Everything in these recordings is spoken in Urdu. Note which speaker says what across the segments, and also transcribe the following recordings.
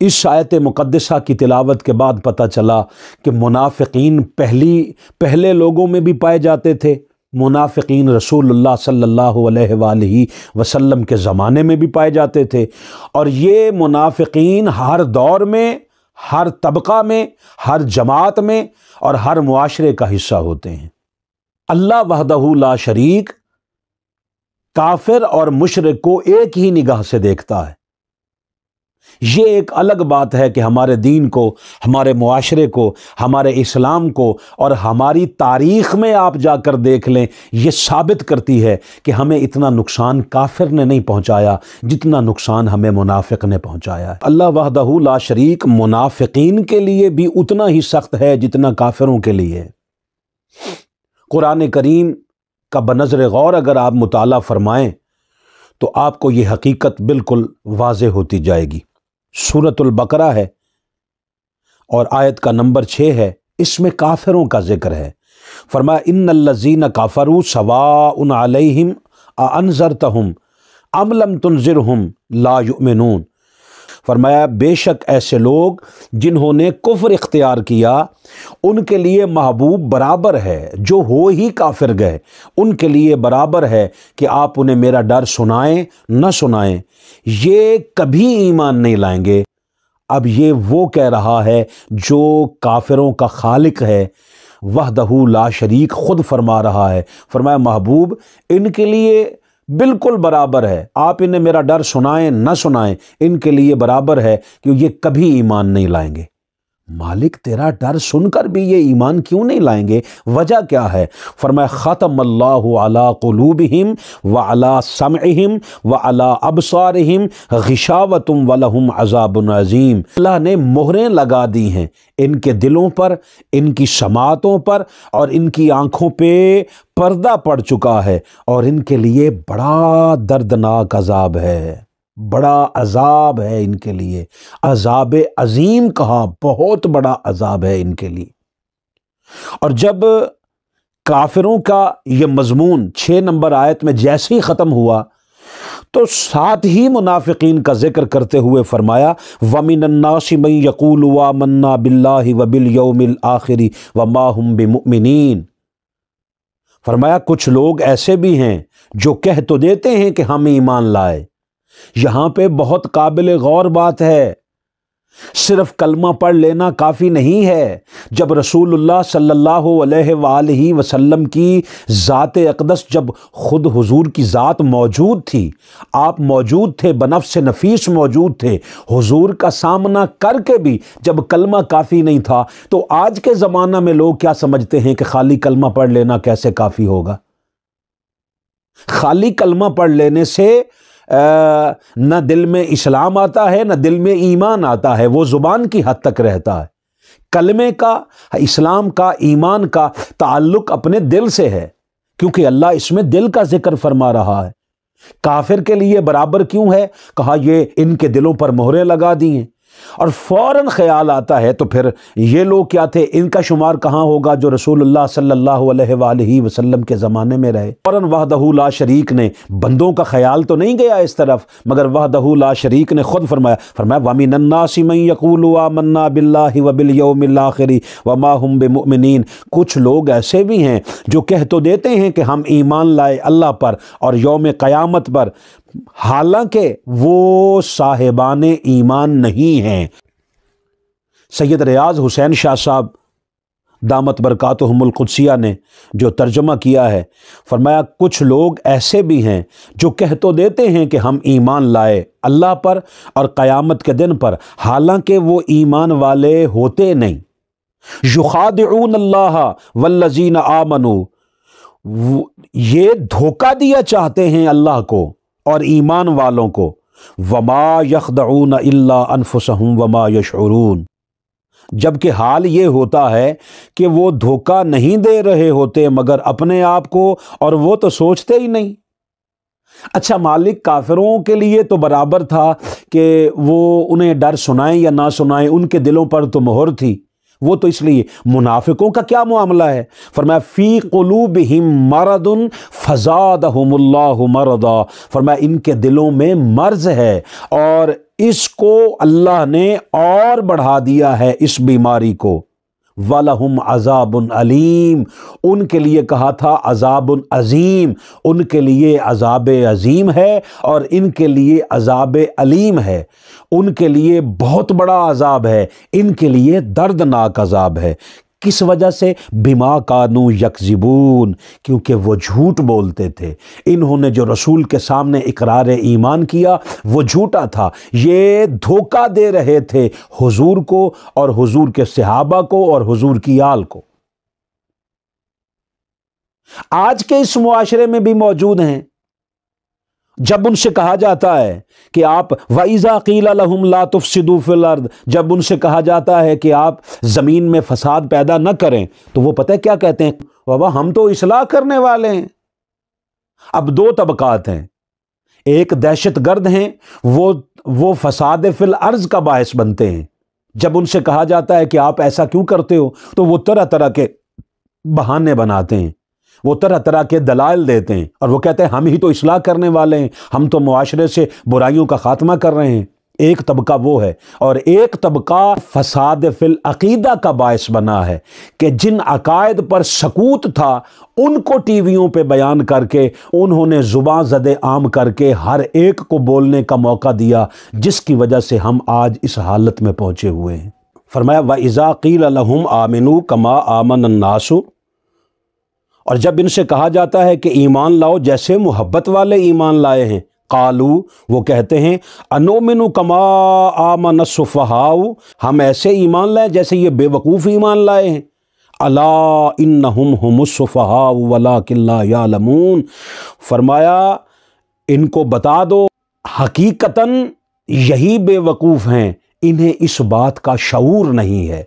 Speaker 1: اس آیت مقدسہ کی تلاوت کے بعد پتہ چلا کہ منافقین پہلے لوگوں میں بھی پائے جاتے تھے، منافقین رسول اللہ صلی اللہ علیہ وآلہ وسلم کے زمانے میں بھی پائے جاتے تھے، اور یہ منافقین ہر دور میں، ہر طبقہ میں، ہر جماعت میں اور ہر معاشرے کا حصہ ہوتے ہیں۔ اللہ وحدہ لا شریک کافر اور مشرک کو ایک ہی نگاہ سے دیکھتا ہے۔ یہ ایک الگ بات ہے کہ ہمارے دین کو، ہمارے معاشرے کو، ہمارے اسلام کو اور ہماری تاریخ میں آپ جا کر دیکھ لیں، یہ ثابت کرتی ہے کہ ہمیں اتنا نقصان کافر نے نہیں پہنچایا جتنا نقصان ہمیں منافق نے پہنچایا ہے۔ اللہ وحدہ لا شریک منافقین کے لیے بھی اتنا ہی سخت ہے جتنا کافروں کے لیے۔ قرآن کریم کا بنظر غور اگر آپ مطالعہ فرمائیں تو آپ کو یہ حقیقت بالکل واضح ہوتی جائے گی۔ سورۃ البقرہ ہے اور آیت کا نمبر 6 ہے، اس میں کافروں کا ذکر ہے۔ فرمایا ان الذین کفروا سواء علیہم اانذرتہم ام لم تنذرہم لا یؤمنون۔ فرمایا بے شک ایسے لوگ جنہوں نے کفر اختیار کیا ان کے لیے محبوب برابر ہے، جو ہو ہی کافر گئے ان کے لیے برابر ہے کہ آپ انہیں میرا ڈر سنائیں نہ سنائیں، یہ کبھی ایمان نہیں لائیں گے۔ اب یہ وہ کہہ رہا ہے جو کافروں کا خالق ہے، وحدہ لا شریک خود فرما رہا ہے۔ فرمایا محبوب ان کے لیے بالکل برابر ہے، آپ انہیں میرا ڈر سنائیں نہ سنائیں، ان کے لیے برابر ہے کہ یہ کبھی ایمان نہیں لائیں گے۔ مالک تیرا ڈر سن کر بھی یہ ایمان کیوں نہیں لائیں گے؟ وجہ کیا ہے؟ فرمایا ختم اللہ علی قلوبہم وعلی سمعہم وعلی ابصارہم غشاوۃ ولہم عذاب عظیم۔ اللہ نے مہریں لگا دی ہیں ان کے دلوں پر، ان کی سماعتوں پر، اور ان کی آنکھوں پہ پردہ پڑ چکا ہے، اور ان کے لیے بڑا دردناک عذاب ہے، بڑا عذاب ہے ان کے لیے۔ عذاب عظیم کہا، بہت بڑا عذاب ہے ان کے لیے۔ اور جب کافروں کا یہ مضمون 6 نمبر آیت میں جیسے ہی ختم ہوا تو ساتھ ہی منافقین کا ذکر کرتے ہوئے فرمایا وَمِنَ النَّاسِ مَن يَقُولُ آمَنَّا بِاللَّهِ وَبِالْيَوْمِ الْآخِرِ وَمَا هُمْ بِمُؤْمِنِينَ۔ فرمایا کچھ لوگ ایسے بھی ہیں جو کہہ تو دیتے ہیں کہ ہم ایمان لائے۔ یہاں پہ بہت قابل غور بات ہے، صرف کلمہ پڑھ لینا کافی نہیں ہے۔ جب رسول اللہ صلی اللہ علیہ وآلہ وسلم کی ذات اقدس، جب خود حضور کی ذات موجود تھی، آپ موجود تھے، بنفس نفیس موجود تھے، حضور کا سامنا کر کے بھی جب کلمہ کافی نہیں تھا، تو آج کے زمانہ میں لوگ کیا سمجھتے ہیں کہ خالی کلمہ پڑھ لینا کیسے کافی ہوگا؟ خالی کلمہ پڑھ لینے سے نہ دل میں اسلام آتا ہے نہ دل میں ایمان آتا ہے، وہ زبان کی حد تک رہتا ہے۔ کلمے کا، اسلام کا، ایمان کا تعلق اپنے دل سے ہے، کیونکہ اللہ اس میں دل کا ذکر فرما رہا ہے۔ کافر کے لیے برابر کیوں ہے؟ کہا یہ ان کے دلوں پر مہریں لگا دی ہیں، اور فوراً خیال آتا ہے تو پھر یہ لوگ کیا تھے، ان کا شمار کہاں ہوگا جو رسول اللہ صلی اللہ علیہ وآلہ وسلم کے زمانے میں رہے۔ فوراً وحدہ لا شریک نے، بندوں کا خیال تو نہیں گیا اس طرف، مگر وحدہ لا شریک نے خود فرمایا وَمِنَ النَّاسِ مَن يَقُولُ آمَنَّا بِاللَّهِ وَبِالْيَوْمِ الْآخِرِ وَمَا هُمْ بِمُؤْمِنِينَ۔ کچھ لوگ ایسے بھی ہیں جو کہہ تو دیتے ہیں کہ ہم ایمان لائے اللہ پر اور یوم قیامت پر، حالانکہ وہ صاحبان ایمان نہیں ہیں۔ سید ریاض حسین شاہ صاحب دامت برکاتہم القدسیہ نے جو ترجمہ کیا ہے، فرمایا کچھ لوگ ایسے بھی ہیں جو کہہ تو دیتے ہیں کہ ہم ایمان لائے اللہ پر اور قیامت کے دن پر، حالانکہ وہ ایمان والے ہوتے نہیں۔ یخادعون اللہ والذین آمنوا، یہ دھوکہ دیا چاہتے ہیں اللہ کو اور ایمان والوں کو۔ وما یخدعون الا انفسہم وما یشعرون، جبکہ حال یہ ہوتا ہے کہ وہ دھوکہ نہیں دے رہے ہوتے مگر اپنے آپ کو، اور وہ تو سوچتے ہی نہیں۔ اچھا مالک کافروں کے لیے تو برابر تھا کہ وہ انہیں ڈر سنائیں یا نہ سنائیں، ان کے دلوں پر تو مہر تھی، وہ تو اس لیے۔ منافقوں کا کیا معاملہ ہے؟ فرمایا فی قلوبہم مرض فزادہم اللہ مرضا، فرمایا ان کے دلوں میں مرض ہے اور اس کو اللہ نے اور بڑھا دیا ہے اس بیماری کو۔ وَلَهُمْ عَذَابٌ علیم، ان کے لیے کہا تھا عذاب عظیم، ان کے لیے عذاب عظیم ہے اور ان کے لیے عذاب علیم ہے، ان کے لیے بہت بڑا عذاب ہے، ان کے لیے دردناک عذاب ہے۔ کس وجہ سے؟ بما کانوا یکذبون، کیونکہ وہ جھوٹ بولتے تھے۔ انہوں نے جو رسول کے سامنے اقرار ایمان کیا وہ جھوٹا تھا، یہ دھوکہ دے رہے تھے حضور کو اور حضور کے صحابہ کو اور حضور کی آل کو۔ آج کے اس معاشرے میں بھی موجود ہیں، جب ان سے کہا جاتا ہے کہ آپ وَإِذَا قِيلَ لَهُمْ لَا تُفْسِدُوا فِي الْأَرْضِ، جب ان سے کہا جاتا ہے کہ آپ زمین میں فساد پیدا نہ کریں، تو وہ پتہ ہے کیا کہتے ہیں؟ بابا ہم تو اصلاح کرنے والے ہیں۔ اب دو طبقات ہیں، ایک دہشت گرد ہیں، وہ فساد فی الارض کا باعث بنتے ہیں۔ جب ان سے کہا جاتا ہے کہ آپ ایسا کیوں کرتے ہو تو وہ طرح طرح کے بہانے بناتے ہیں، وہ طرح طرح کے دلائل دیتے ہیں اور وہ کہتے ہیں ہم ہی تو اصلاح کرنے والے ہیں، ہم تو معاشرے سے برائیوں کا خاتمہ کر رہے ہیں۔ ایک طبقہ وہ ہے، اور ایک طبقہ فساد فی العقیدہ کا باعث بنا ہے کہ جن عقائد پر سکوت تھا ان کو ٹی ویوں پہ بیان کر کے انہوں نے زباں زدے عام کر کے ہر ایک کو بولنے کا موقع دیا، جس کی وجہ سے ہم آج اس حالت میں پہنچے ہوئے ہیں۔ فرمایا وَإِذَا قِيلَ لَهُمْ آمِنُوا كَمَا آمَنَ النَّاسُ، اور جب ان سے کہا جاتا ہے کہ ایمان لاؤ جیسے محبت والے ایمان لائے ہیں، قالو، وہ کہتے ہیں انؤمن کما آمن السفہاء، ہم ایسے ایمان لائیں جیسے یہ بے وقوف ایمان لائے ہیں۔ الا انہم ہم السفہاء ولکن لا یعلمون، فرمایا ان کو بتا دو حقیقتاً یہی بے وقوف ہیں، انہیں اس بات کا شعور نہیں ہے۔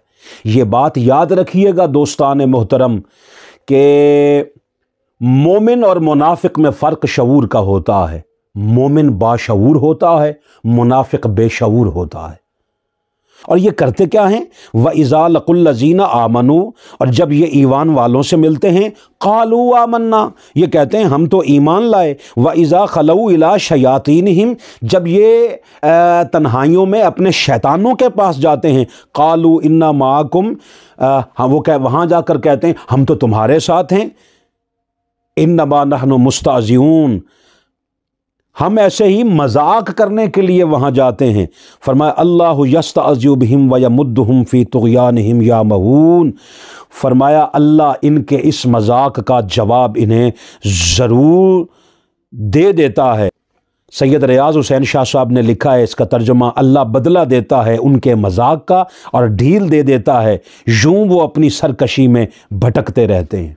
Speaker 1: یہ بات یاد رکھیے گا دوستان محترم کہ مومن اور منافق میں فرق شعور کا ہوتا ہے۔ مومن باشعور ہوتا ہے، منافق بے شعور ہوتا ہے۔ اور یہ کرتے کیا ہیں؟ وَإِذَا لَقُوا الَّذِينَ آمَنُوا، اور جب یہ ایمان والوں سے ملتے ہیں قَالُوا آمَنَّا، یہ کہتے ہیں ہم تو ایمان لائے۔ وَإِذَا خَلَوْا إِلَىٰ شَيَاطِينِهِمْ، جب یہ تنہائیوں میں اپنے شیطانوں کے پاس جاتے ہیں قَالُوا إِنَّا مَعَكُمْ، وہ وہاں جا کر کہتے ہیں ہم تو تمہارے ساتھ ہیں۔ إِنَّمَا نَحْنُ مُسْتَهْزِئُونَ، ہم ایسے ہی مذاق کرنے کے لیے وہاں جاتے ہیں۔ فرمایا اللہ یستہزئ بہم ویمدہم فی طغیانہم یعمہون، فرمایا اللہ ان کے اس مذاق کا جواب انہیں ضرور دے دیتا ہے۔ سید ریاض حسین شاہ صاحب نے لکھا ہے اس کا ترجمہ، اللہ بدلہ دیتا ہے ان کے مذاق کا اور ڈھیل دے دیتا ہے، یوں وہ اپنی سرکشی میں بھٹکتے رہتے ہیں۔